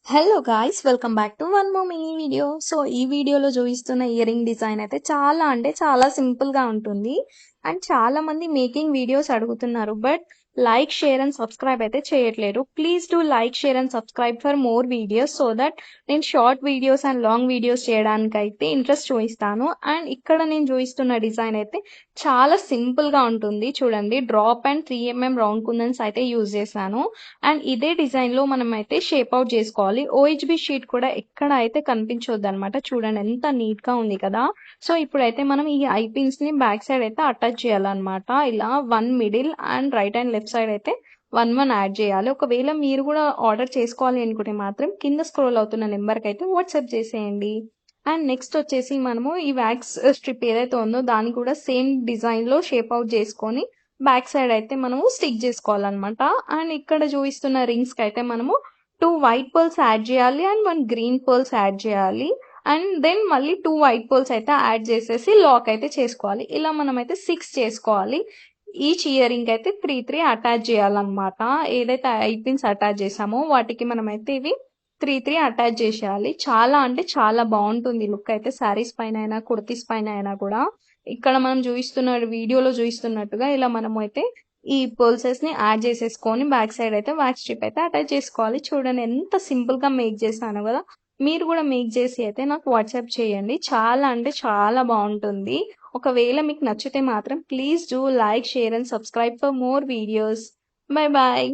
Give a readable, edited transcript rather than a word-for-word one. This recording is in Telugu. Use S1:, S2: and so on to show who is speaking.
S1: Hello guys, welcome back to one more mini video. So ఈ వీడియోలో చూపిస్తున్న ఇయర్ రింగ్ డిజైన్ అయితే చాలా అంటే చాలా సింపుల్ గా ఉంటుంది. అండ్ చాలా మంది మేకింగ్ వీడియోస్ అడుగుతున్నారు, but like, share and subscribe అయితే చేయట్లేరు. Please do like, share and subscribe for more videos so that నేను short videos and long videos చేయడానికి అయితే ఇంట్రెస్ట్ చూపిస్తాను. అండ్ ఇక్కడ నేను చూపిస్తున్న డిజైన్ అయితే చాలా సింపుల్ గా ఉంటుంది. చూడండి, డ్రాప్ అండ్ 3mm రౌండ్ కుందన్స్ అయితే యూజ్ చేశాను. అండ్ ఇదే డిజైన్ లో మనం అయితే షేప్ అవుట్ చేసుకోవాలి. ఓహెచ్బి షీట్ కూడా ఎక్కడ అయితే కనిపించొద్దు అనమాట. చూడండి ఎంత నీట్ గా ఉంది కదా. సో ఇప్పుడైతే మనం ఈ ఐ పిన్స్ ని బ్యాక్ సైడ్ అయితే అటాచ్ చేయాలన్నమాట. ఇలా one middle and right and left side అయితే వన్ యాడ్ చేయాలి. ఒకవేళ మీరు కూడా ఆర్డర్ చేసుకోవాలి అనుకుంటే మాత్రం కింద స్క్రోల్ అవుతున్న నెంబర్కి అయితే వాట్సాప్ చేసేయండి. అండ్ నెక్స్ట్ వచ్చేసి మనము ఈ వ్యాక్స్ స్ట్రిప్ ఏదైతే ఉందో దాన్ని కూడా సేమ్ డిజైన్ లో షేప్ అవుట్ చేసుకొని బ్యాక్ సైడ్ అయితే మనము స్టిక్ చేసుకోవాలన్నమాట. అండ్ ఇక్కడ చూపిస్తున్న రింగ్స్ కి అయితే మనము 2 వైట్ పర్ల్స్ యాడ్ చేయాలి అండ్ 1 గ్రీన్ పర్ల్స్ యాడ్ చేయాలి. అండ్ దెన్ మళ్ళీ 2 వైట్ పర్ల్స్ అయితే యాడ్ చేసేసి లాక్ అయితే చేసుకోవాలి. ఇలా మనం అయితే 6 చేసుకోవాలి. ఈచ్ ఇయర్ రింగ్ అయితే 3 అటాచ్ చేయాలన్నమాట. ఏదైతే ఐ పిన్స్ అటాచ్ చేసామో వాటికి మనం అయితే ఇవి 3 అటాచ్ చేసేయాలి. చాలా అంటే చాలా బాగుంటుంది లుక్ అయితే, శారీస్ పైన అయినా కుర్తీస్ పైన అయినా కూడా. ఇక్కడ మనం చూపిస్తున్న వీడియోలో చూపిస్తున్నట్టుగా ఇలా మనం అయితే ఈ పర్ల్సెస్ ని యాడ్ చేసేసుకొని బ్యాక్ సైడ్ అయితే వ్యాక్స్ స్ట్రిప్ అయితే అటాచ్ చేసుకోవాలి. చూడండి ఎంత సింపుల్ గా మేక్ చేశాను కదా. మీరు కూడా మేక్ చేసి అయితే నాకు వాట్సాప్ చేయండి. చాలా అంటే చాలా బాగుంటుంది. ఒకవేళ మీకు నచ్చితే మాత్రం please do like, share and subscribe for more videos. Bye bye.